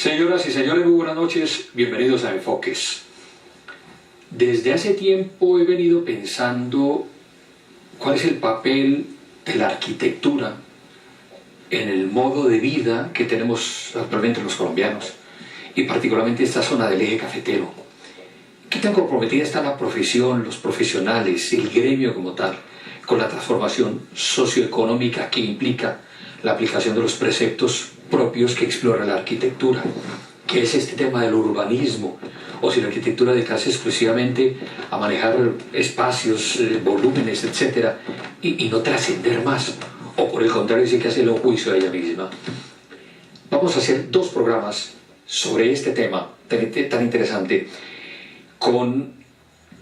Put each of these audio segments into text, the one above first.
Señoras y señores, muy buenas noches, bienvenidos a Enfoques. Desde hace tiempo he venido pensando cuál es el papel de la arquitectura en el modo de vida que tenemos actualmente los colombianos, y particularmente esta zona del eje cafetero. ¿Qué tan comprometida está la profesión, los profesionales, el gremio como tal, con la transformación socioeconómica que implica la aplicación de los preceptos propios que explora la arquitectura? ¿Qué es este tema del urbanismo? O si la arquitectura dedicarse exclusivamente a manejar espacios, volúmenes, etc., y no trascender más, o por el contrario, sí que hacerle un juicio a ella misma. Vamos a hacer dos programas sobre este tema tan interesante, con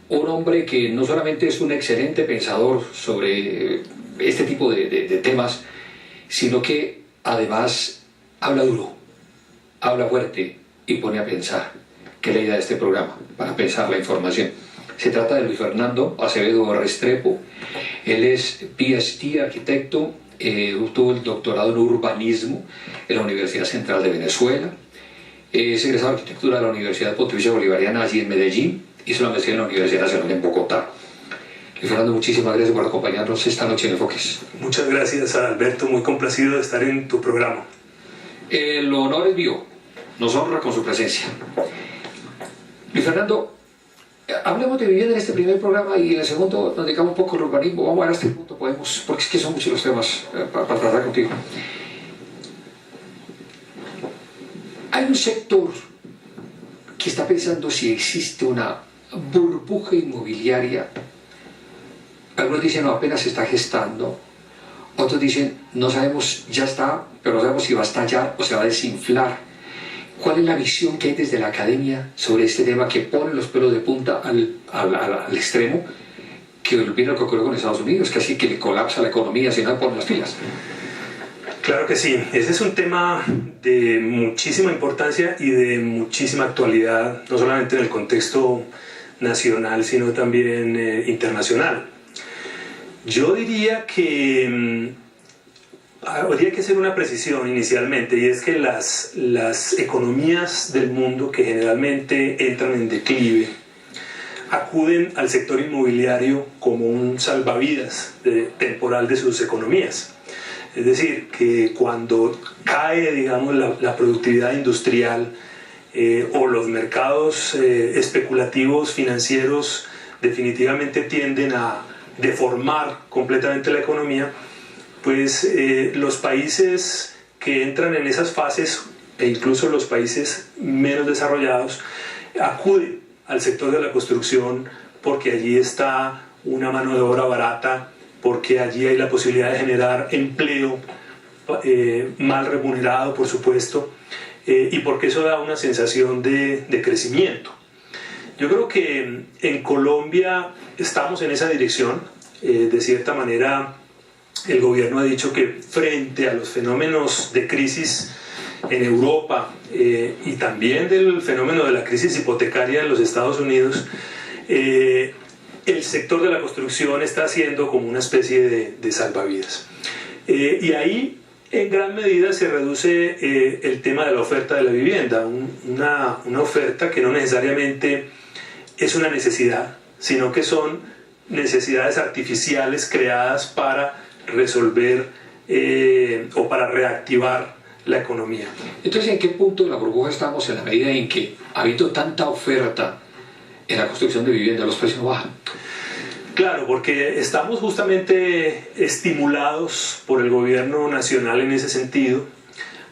un hombre que no solamente es un excelente pensador sobre este tipo de temas, sino que además habla duro, habla fuerte y pone a pensar. ¿Qué es la idea de este programa? Para pensar la información. Se trata de Luis Fernando Acevedo Restrepo. Él es PhD, arquitecto, obtuvo el doctorado en urbanismo en la Universidad Central de Venezuela. Es egresado de arquitectura de la Universidad Pontificia Bolivariana allí en Medellín. Hizo la maestría en la Universidad Nacional en Bogotá. Luis Fernando, muchísimas gracias por acompañarnos esta noche en Enfoques. Muchas gracias, Alberto, muy complacido de estar en tu programa. El honor es mío, nos honra con su presencia. Luis Fernando, hablemos de vivienda en este primer programa, y en el segundo nos dedicamos un poco al urbanismo. Vamos a ver hasta qué punto podemos, porque es que son muchos los temas para tratar contigo. Hay un sector que está pensando si existe una burbuja inmobiliaria. Algunos dicen no, apenas se está gestando. Otros dicen no sabemos, ya está, pero no sabemos si va a estallar o se va a desinflar. ¿Cuál es la visión que hay desde la academia sobre este tema que pone los pelos de punta al extremo que olvida lo que ocurrió con Estados Unidos, casi que le colapsa la economía si no ponen las pilas? Claro que sí, ese es un tema de muchísima importancia y de muchísima actualidad, no solamente en el contexto nacional, sino también internacional. Yo diría que habría que hacer una precisión inicialmente, y es que las economías del mundo que generalmente entran en declive acuden al sector inmobiliario como un salvavidas temporal de sus economías. Es decir, que cuando cae, digamos, la productividad industrial o los mercados especulativos financieros definitivamente tienden a deformar completamente la economía, pues los países que entran en esas fases, e incluso los países menos desarrollados, acuden al sector de la construcción porque allí está una mano de obra barata, porque allí hay la posibilidad de generar empleo mal remunerado, por supuesto, y porque eso da una sensación de crecimiento. Yo creo que en Colombia estamos en esa dirección. De cierta manera, el gobierno ha dicho que frente a los fenómenos de crisis en Europa y también del fenómeno de la crisis hipotecaria en los Estados Unidos, el sector de la construcción está siendo como una especie de salvavidas. Y ahí en gran medida se reduce el tema de la oferta de la vivienda, una oferta que no necesariamente es una necesidad, sino que son necesidades artificiales creadas para resolver o para reactivar la economía. Entonces, ¿en qué punto de la burbuja estamos en la medida en que, habiendo tanta oferta en la construcción de vivienda, los precios no bajan? Claro, porque estamos justamente estimulados por el gobierno nacional en ese sentido.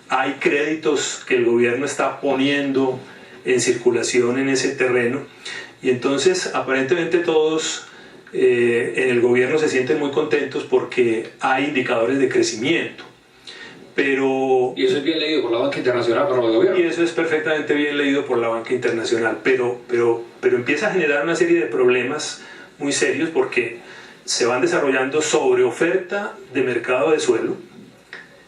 Hay créditos que el gobierno está poniendo en circulación en ese terreno, y entonces aparentemente todos en el gobierno se sienten muy contentos porque hay indicadores de crecimiento. Pero, y eso es bien leído por la banca internacional para el gobierno. Y eso es perfectamente bien leído por la banca internacional, pero empieza a generar una serie de problemas muy serios, porque se van desarrollando sobreoferta de mercado de suelo.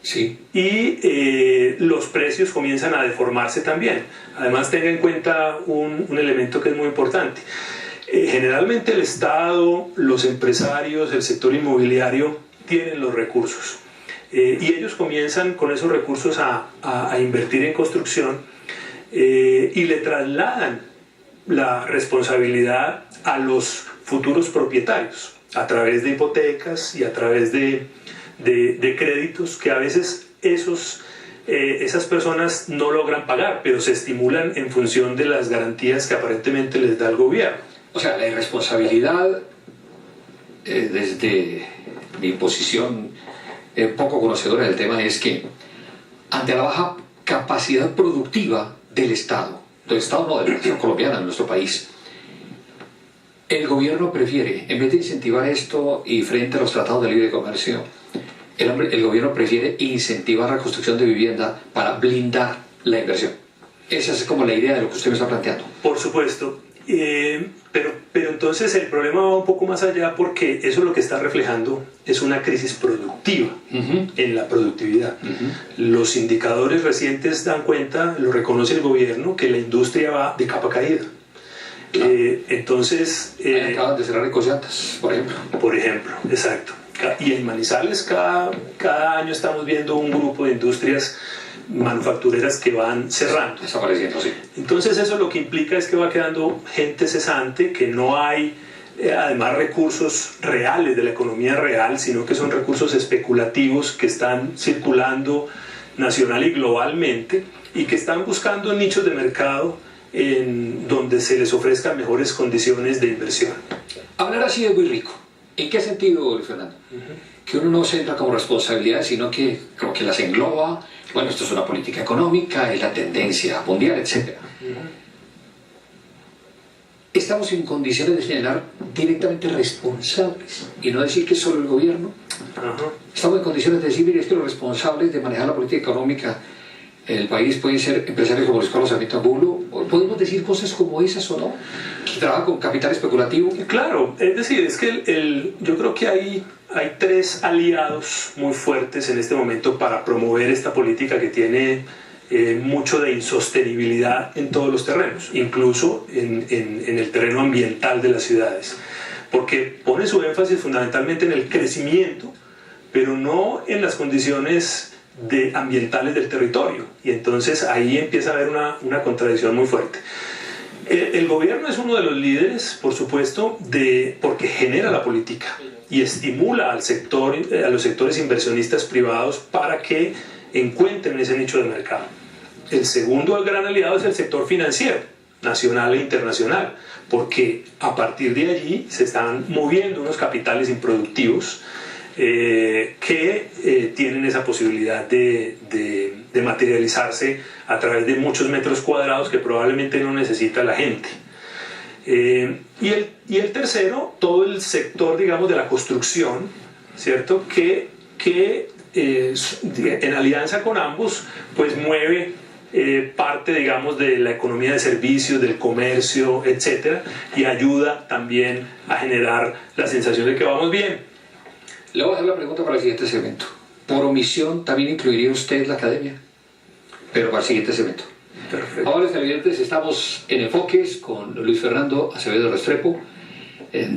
Sí. Y los precios comienzan a deformarse también. Además, tenga en cuenta un elemento que es muy importante. Generalmente el Estado, los empresarios, el sector inmobiliario tienen los recursos. y ellos comienzan con esos recursos a invertir en construcción y le trasladan la responsabilidad a los futuros propietarios a través de hipotecas y a través de créditos que a veces esas personas no logran pagar, pero se estimulan en función de las garantías que aparentemente les da el gobierno. O sea, la irresponsabilidad, desde mi posición poco conocedora del tema, es que ante la baja capacidad productiva del Estado no, de la nación colombiana, de nuestro país, el gobierno prefiere, en vez de incentivar esto y frente a los tratados de libre comercio, el gobierno prefiere incentivar la construcción de vivienda para blindar la inversión. Esa es como la idea de lo que usted me está planteando. Por supuesto, pero entonces el problema va un poco más allá, porque eso lo que está reflejando es una crisis productiva en la productividad. Los indicadores recientes dan cuenta, lo reconoce el gobierno, que la industria va de capa caída. Claro. Entonces... acaban de cerrar Ecoyantas, por ejemplo. Por ejemplo, exacto. Y en Manizales cada año estamos viendo un grupo de industrias manufactureras que van cerrando. Desapareciendo, sí. Entonces eso lo que implica es que va quedando gente cesante, que no hay además recursos reales de la economía real, sino que son recursos especulativos que están circulando nacional y globalmente y que están buscando nichos de mercado en donde se les ofrezcan mejores condiciones de inversión. Hablar así es muy rico. ¿En qué sentido, Luis Fernando? Que uno no se entra como responsabilidad, sino que como que las engloba. Bueno, esto es una política económica, es la tendencia mundial, etc. Estamos en condiciones de señalar directamente responsables y no decir que es solo el gobierno. Estamos en condiciones de decir, mire, es que los responsables de manejar la política económica el país pueden ser empresarios como Luis Carlos Sarmiento Angulo. ¿Podemos decir cosas como esas o no? ¿Que trabaja con capital especulativo? Claro, es decir, es que yo creo que hay tres aliados muy fuertes en este momento para promover esta política que tiene mucho de insostenibilidad en todos los terrenos, incluso en el terreno ambiental de las ciudades, porque pone su énfasis fundamentalmente en el crecimiento, pero no en las condiciones ambientales del territorio, y entonces ahí empieza a haber una contradicción muy fuerte. El gobierno es uno de los líderes, por supuesto, porque genera la política y estimula a los sectores inversionistas privados para que encuentren ese nicho de mercado. El segundo gran aliado es el sector financiero, nacional e internacional, porque a partir de allí se están moviendo unos capitales improductivos que tienen esa posibilidad de materializarse a través de muchos metros cuadrados que probablemente no necesita la gente. Y el tercero, todo el sector, digamos, de la construcción, ¿cierto? Que en alianza con ambos, pues mueve parte, digamos, de la economía de servicios, del comercio, etcétera, y ayuda también a generar la sensación de que vamos bien. Le voy a hacer la pregunta para el siguiente segmento. Por omisión, ¿también incluiría usted la academia? Pero para el siguiente segmento. Perfecto. Ahora, televidentes, estamos en Enfoques con Luis Fernando Acevedo Restrepo,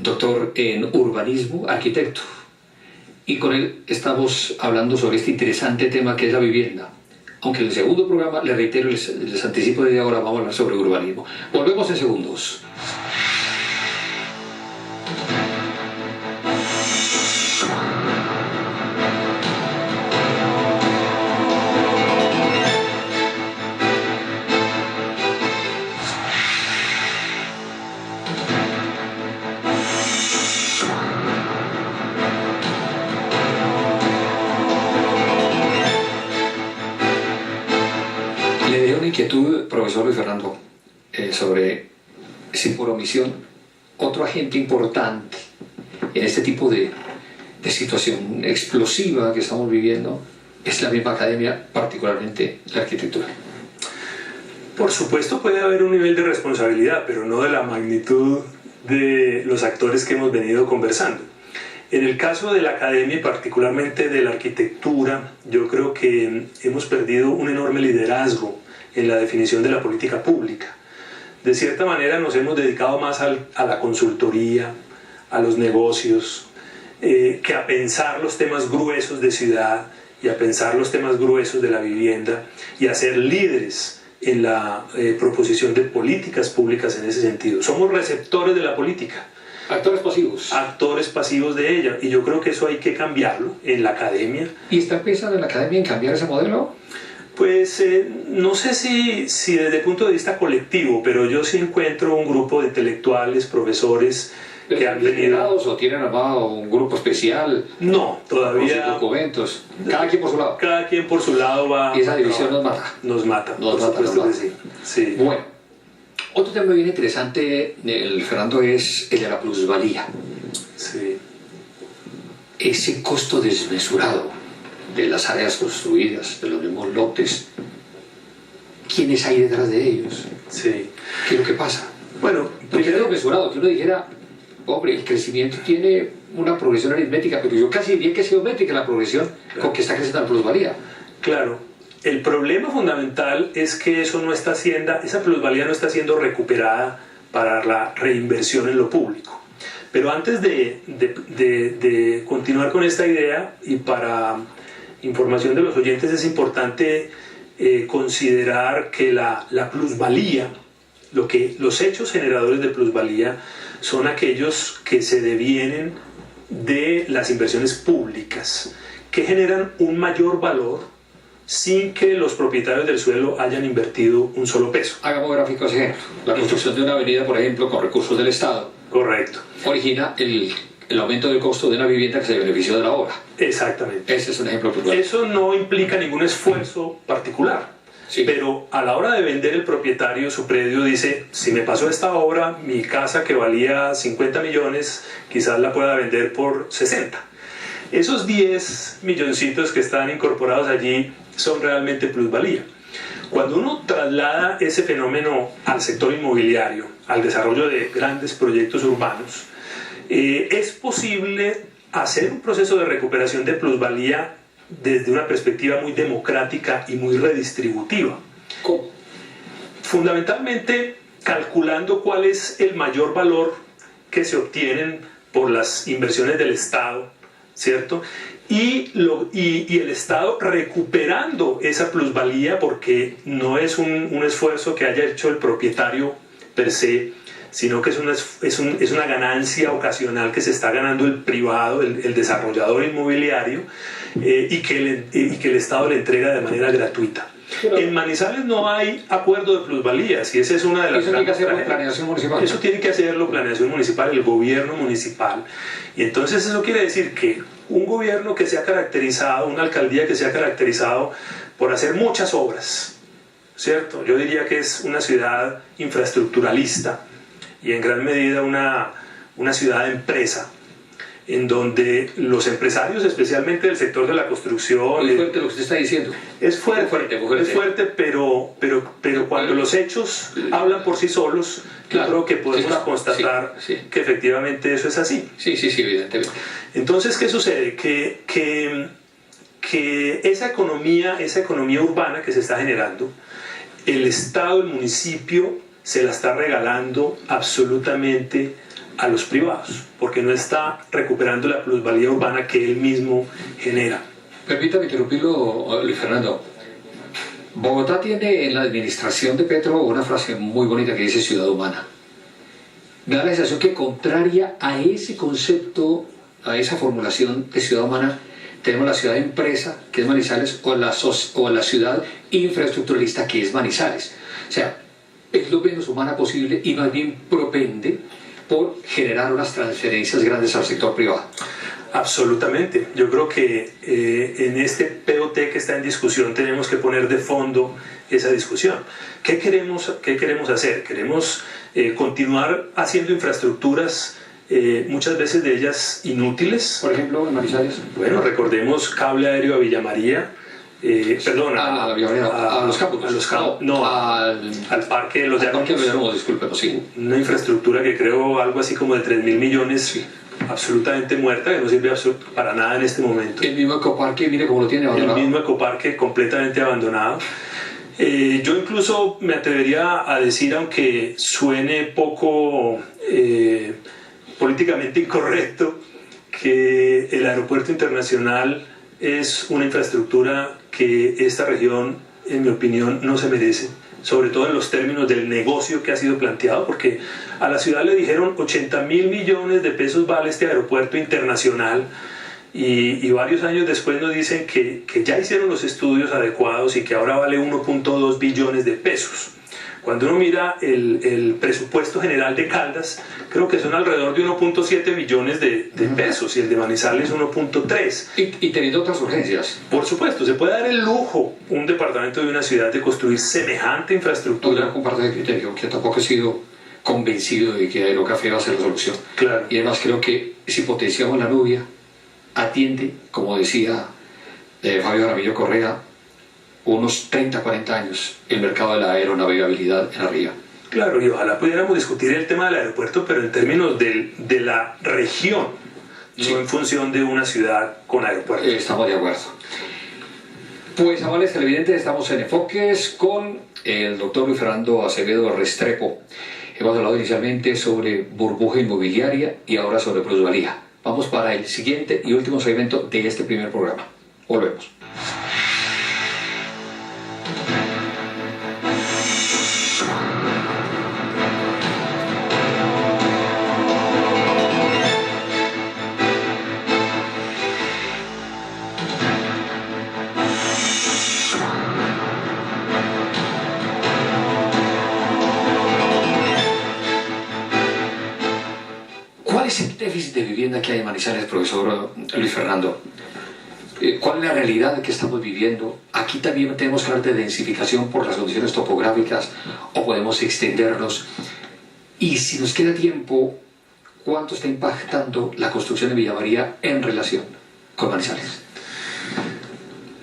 doctor en urbanismo, arquitecto. Y con él estamos hablando sobre este interesante tema que es la vivienda. Aunque en el segundo programa, le reitero, les anticipo desde ahora, vamos a hablar sobre urbanismo. Volvemos en segundos. Inquietud, profesor Luis Fernando, sobre si por omisión otro agente importante en este tipo de situación explosiva que estamos viviendo es la misma academia, particularmente la arquitectura. Por supuesto puede haber un nivel de responsabilidad, pero no de la magnitud de los actores que hemos venido conversando. En el caso de la academia y particularmente de la arquitectura, yo creo que hemos perdido un enorme liderazgo en la definición de la política pública. De cierta manera nos hemos dedicado más a la consultoría, a los negocios, que a pensar los temas gruesos de ciudad y a pensar los temas gruesos de la vivienda y a ser líderes en la proposición de políticas públicas en ese sentido. Somos receptores de la política. Actores pasivos. Actores pasivos de ella. Y yo creo que eso hay que cambiarlo en la academia. ¿Y está pensando en la academia en cambiar ese modelo? Pues no sé si desde el punto de vista colectivo, pero yo sí encuentro un grupo de intelectuales, profesores que han venido... ¿O tienen armado un grupo especial? No, todavía... Con documentos. Cada quien por su lado. Cada quien por su lado va... Y esa división nos mata. Nos mata, nos por mata, supuesto que sí. Sí. Bueno, otro tema bien interesante, Fernando, es el de la plusvalía. Sí. Ese costo desmesurado de las áreas construidas, de los mismos lotes, ¿quiénes hay detrás de ellos? Sí. ¿Qué es lo que pasa? Bueno, porque es desmesurado, que uno dijera, hombre, el crecimiento tiene una progresión aritmética, pero yo casi diría que es geométrica la progresión con que está creciendo la plusvalía. Claro. El problema fundamental es que eso no está siendo, esa plusvalía no está siendo recuperada para la reinversión en lo público. Pero antes de continuar con esta idea, y para información de los oyentes, es importante considerar que la plusvalía, los hechos generadores de plusvalía son aquellos que se devienen de las inversiones públicas, que generan un mayor valor sin que los propietarios del suelo hayan invertido un solo peso. Hagamos gráficos ejemplo. La construcción de una avenida, por ejemplo, con recursos del Estado. Correcto. Origina el aumento del costo de una vivienda que se benefició de la obra. Exactamente. Ese es un ejemplo puntual. Eso no implica ningún esfuerzo particular. Sí. Pero a la hora de vender, el propietario su predio dice, si me pasó esta obra, mi casa que valía 50 millones, quizás la pueda vender por 60. Esos 10 milloncitos que están incorporados allí son realmente plusvalía. Cuando uno traslada ese fenómeno al sector inmobiliario, al desarrollo de grandes proyectos urbanos, es posible hacer un proceso de recuperación de plusvalía desde una perspectiva muy democrática y muy redistributiva. ¿Cómo? Fundamentalmente calculando cuál es el mayor valor que se obtienen por las inversiones del Estado, ¿cierto? Y el Estado recuperando esa plusvalía, porque no es un esfuerzo que haya hecho el propietario per se, sino que es una ganancia ocasional que se está ganando el privado, el desarrollador inmobiliario, y que el Estado le entrega de manera gratuita. Pero en Manizales no hay acuerdo de plusvalías, y esa es una de las... Eso tiene que hacerlo planeación municipal. Eso tiene que hacerlo planeación municipal, el gobierno municipal. Y entonces eso quiere decir que un gobierno que se ha caracterizado, una alcaldía que se ha caracterizado por hacer muchas obras, ¿cierto? Yo diría que es una ciudad infraestructuralista y en gran medida una ciudad empresa, en donde los empresarios, especialmente del sector de la construcción... Muy fuerte lo que usted está diciendo. Es fuerte, muy fuerte. Pero cuando los hechos hablan por sí solos, claro, yo creo que podemos constatar que efectivamente eso es así. Sí, evidentemente. Entonces, ¿qué sucede? Que esa economía urbana que se está generando, el Estado, el municipio, se la está regalando absolutamente a los privados, porque no está recuperando la plusvalía urbana que él mismo genera. Permítame interrumpirlo, Luis Fernando. Bogotá tiene en la administración de Petro una frase muy bonita que dice ciudad humana. Me da la sensación que contraria a ese concepto, a esa formulación de ciudad humana, tenemos la ciudad empresa, que es Manizales, o la ciudad infraestructuralista, que es Manizales. O sea, es lo menos humana posible y más bien propende por generar unas transferencias grandes al sector privado. Absolutamente. Yo creo que en este POT que está en discusión tenemos que poner de fondo esa discusión. ¿Qué queremos hacer? Queremos continuar haciendo infraestructuras, muchas veces de ellas inútiles. Por ejemplo, en Manizales. Bueno, recordemos cable aéreo a Villa María. A los campos. Al Parque de los Llanos. Discúlpenos, sí. Una infraestructura que creo algo así como de 3.000 millones, sí, absolutamente muerta, que no sirve para nada en este momento. El mismo ecoparque, mire cómo lo tiene abandonado. El mismo ecoparque completamente abandonado. Yo incluso me atrevería a decir, aunque suene poco políticamente incorrecto, que el aeropuerto internacional es una infraestructura que esta región, en mi opinión, no se merece, sobre todo en los términos del negocio que ha sido planteado, porque a la ciudad le dijeron 80.000 millones de pesos vale este aeropuerto internacional, y varios años después nos dicen que ya hicieron los estudios adecuados y que ahora vale 1.2 billones de pesos. Cuando uno mira el presupuesto general de Caldas, creo que son alrededor de 1.7 billones de pesos, y el de Manizales 1.3. Y teniendo otras urgencias. Por supuesto, se puede dar el lujo un departamento de una ciudad de construir semejante infraestructura. Yo comparto el criterio, que tampoco he sido convencido de que Aerocafé va a ser la solución. Claro. Y además creo que si potenciamos la Nubia, atiende, como decía Fabio Jaramillo Correa, unos 30, 40 años el mercado de la aeronavegabilidad en arriba. Claro, y ojalá pudiéramos discutir el tema del aeropuerto, pero en términos de la región, sí, no en función de una ciudad con aeropuerto. Estamos de acuerdo. Pues, amables televidentes, estamos en Enfoques con el doctor Luis Fernando Acevedo Restrepo. Hemos hablado inicialmente sobre burbuja inmobiliaria y ahora sobre plusvalía. Vamos para el siguiente y último segmento de este primer programa. Volvemos. ¿Cuál es el déficit de vivienda que hay en Manizales, profesor Luis Fernando? ¿Cuál es la realidad que estamos viviendo? Aquí también tenemos que hablar de densificación por las condiciones topográficas, o podemos extendernos. Y si nos queda tiempo, ¿cuánto está impactando la construcción de Villa María en relación con Manizales?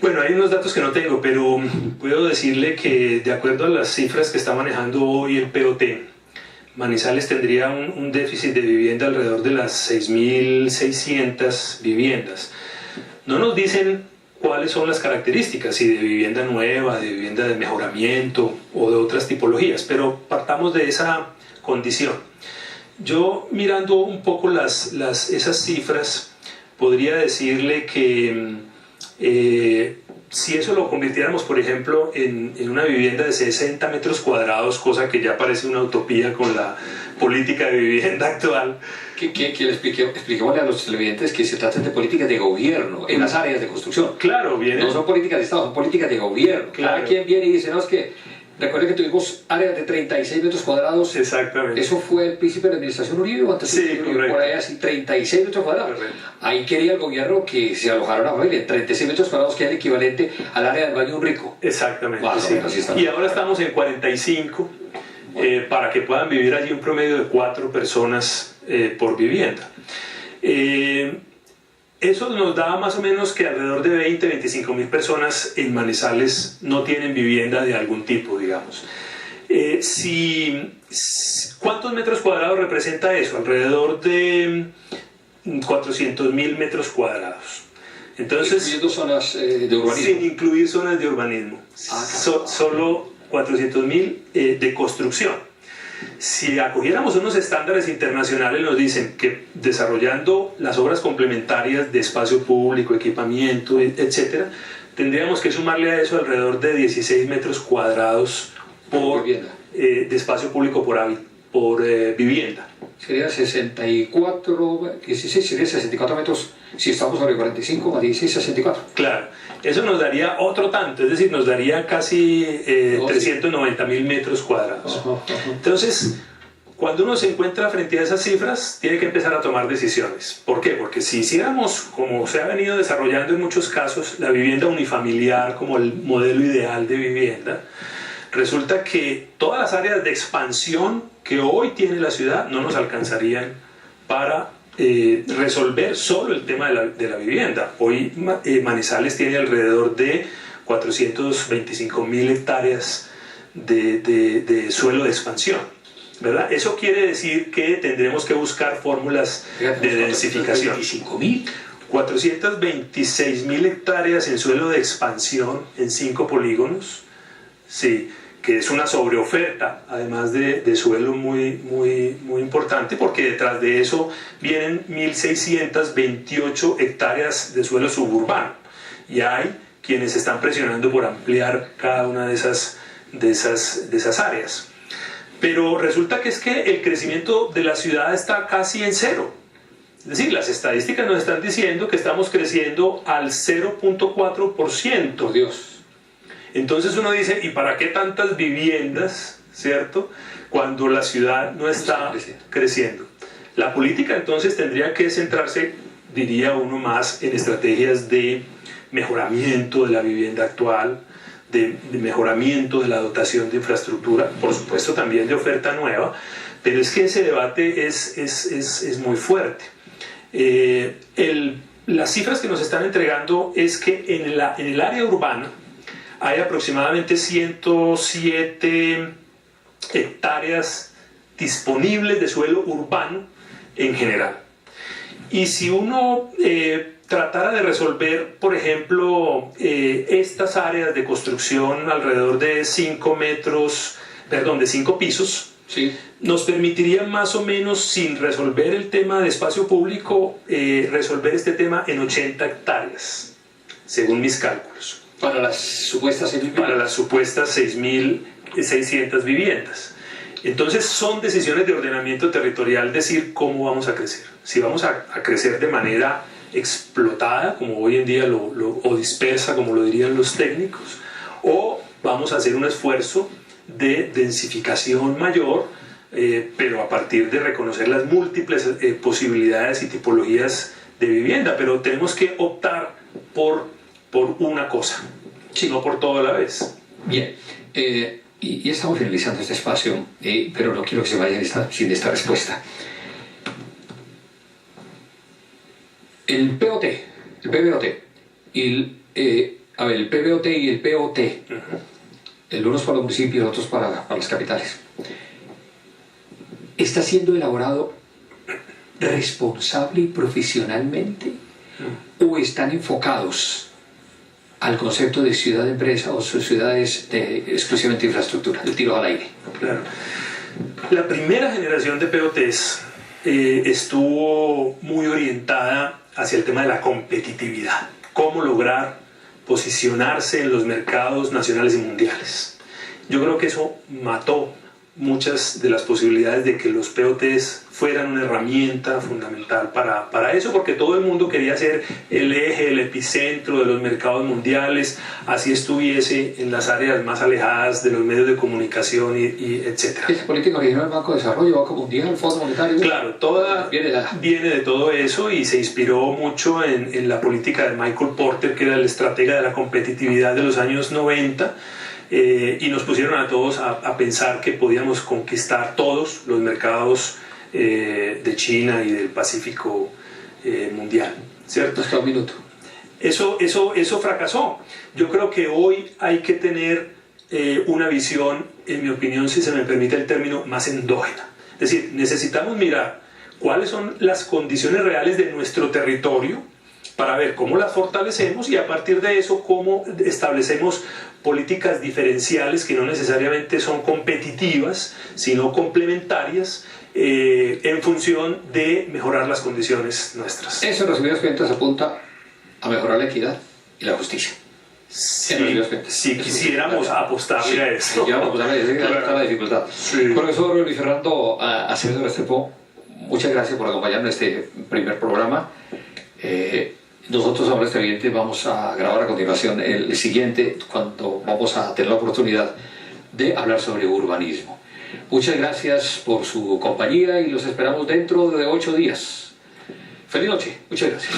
Bueno, hay unos datos que no tengo, pero puedo decirle que de acuerdo a las cifras que está manejando hoy el POT, Manizales tendría un déficit de vivienda alrededor de las 6.600 viviendas. No nos dicen cuáles son las características, si de vivienda nueva, de vivienda de mejoramiento o de otras tipologías, pero partamos de esa condición. Yo, mirando un poco esas cifras, podría decirle que si eso lo convirtiéramos, por ejemplo, en una vivienda de 60 metros cuadrados, cosa que ya parece una utopía con la política de vivienda actual. Expliquémosle a los televidentes que se trata de políticas de gobierno en las áreas de construcción. Claro, viene. No son políticas de Estado, son políticas de gobierno. Claro. Cada quien viene y dice, no, es que recuerden que tuvimos áreas de 36 metros cuadrados. Exactamente. Eso fue el principio de la administración Uribe, o antes sí, Uribe, por ahí así, 36 metros cuadrados. Correcto. Ahí quería el gobierno que se alojara una familia, 36 metros cuadrados, que es el equivalente al área del baño de un rico. Exactamente. Bueno, sí. así está. Y ahora estamos en 45, para que puedan vivir allí un promedio de 4 personas por vivienda. Eso nos da más o menos que alrededor de 25 mil personas en Manizales no tienen vivienda de algún tipo, digamos. ¿Cuántos metros cuadrados representa eso? Alrededor de 400.000 metros cuadrados. Entonces, incluyendo zonas de urbanismo. Sin incluir zonas de urbanismo. Solo 400.000 de construcción. Si acogiéramos unos estándares internacionales, nos dicen que desarrollando las obras complementarias de espacio público, equipamiento, etc., tendríamos que sumarle a eso alrededor de 16 metros cuadrados de espacio público por vivienda. Sería 64, 16, sería 64 metros, si estamos sobre 45, más 16, 64. Claro, eso nos daría otro tanto, es decir, nos daría casi 390.000 metros cuadrados. Entonces, cuando uno se encuentra frente a esas cifras, tiene que empezar a tomar decisiones. ¿Por qué? Porque si hiciéramos, como se ha venido desarrollando en muchos casos, la vivienda unifamiliar como el modelo ideal de vivienda, resulta que todas las áreas de expansión que hoy tiene la ciudad no nos alcanzarían para resolver solo el tema de la vivienda. Hoy Manizales tiene alrededor de 425.000 hectáreas de suelo de expansión, ¿verdad? Eso quiere decir que tendremos que buscar fórmulas de densificación. 426.000 hectáreas en suelo de expansión en 5 polígonos, sí, que es una sobreoferta, además de suelo muy importante, porque detrás de eso vienen 1.628 hectáreas de suelo suburbano. y hay quienes están presionando por ampliar cada una de esas áreas. Pero resulta que es que el crecimiento de la ciudad está casi en cero. Es decir, las estadísticas nos están diciendo que estamos creciendo al 0.4%. Por Dios. Entonces uno dice, ¿y para qué tantas viviendas, cierto? Cuando la ciudad no está creciendo. La política entonces tendría que centrarse, diría uno, más en estrategias de mejoramiento de la vivienda actual, de mejoramiento de la dotación de infraestructura, por supuesto también de oferta nueva, pero es que ese debate es muy fuerte. Las cifras que nos están entregando es que en el área urbana hay aproximadamente 107 hectáreas disponibles de suelo urbano en general. Y si uno tratara de resolver, por ejemplo, estas áreas de construcción alrededor de 5 pisos, sí, nos permitiría más o menos, sin resolver el tema de espacio público, resolver este tema en 80 hectáreas, según mis cálculos. Para las supuestas 6.000 para las supuestas 6.600 viviendas. Entonces son decisiones de ordenamiento territorial decir cómo vamos a crecer. Si vamos a crecer de manera explotada, como hoy en día, o dispersa, como lo dirían los técnicos, o vamos a hacer un esfuerzo de densificación mayor, pero a partir de reconocer las múltiples posibilidades y tipologías de vivienda. Pero tenemos que optar por una cosa, sí, no por todo a la vez. Bien, y estamos finalizando este espacio, pero no quiero que se vayan sin esta respuesta. El PBOT y el PBOT y el POT, el unos para los municipios, otros para las capitales, ¿está siendo elaborado responsable y profesionalmente o están enfocados al concepto de ciudad-empresa o ciudades exclusivamente de infraestructura? El tiro al aire. Claro. La primera generación de POTs estuvo muy orientada hacia el tema de la competitividad. Cómo lograr posicionarse en los mercados nacionales y mundiales. Yo creo que eso mató muchas de las posibilidades de que los POTs fueran una herramienta fundamental para eso, porque todo el mundo quería ser el eje, el epicentro de los mercados mundiales, así estuviese en las áreas más alejadas de los medios de comunicación y etc. ¿Esa política original del Banco de Desarrollo, Banco Mundial, Fondo Monetario? Claro, viene de todo eso y se inspiró mucho en la política de Michael Porter, que era el estratega de la competitividad de los años 90, y nos pusieron a todos a pensar que podíamos conquistar todos los mercados de China y del Pacífico mundial, ¿cierto? Hasta un minuto. Eso fracasó. Yo creo que hoy hay que tener una visión, en mi opinión, si se me permite el término, más endógena. Es decir, necesitamos mirar cuáles son las condiciones reales de nuestro territorio para ver cómo las fortalecemos y a partir de eso cómo establecemos políticas diferenciales que no necesariamente son competitivas, sino complementarias, en función de mejorar las condiciones nuestras. Eso, en resumidas cuentas, apunta a mejorar la equidad y la justicia. Si quisiéramos apostarle a eso. La dificultad. Sí. Profesor Luis Fernando Acevedo Restrepo, muchas gracias por acompañarnos en este primer programa. Nosotros ahora, evidentemente, vamos a grabar a continuación el siguiente, cuando vamos a tener la oportunidad de hablar sobre urbanismo. Muchas gracias por su compañía y los esperamos dentro de 8 días. Feliz noche. Muchas gracias.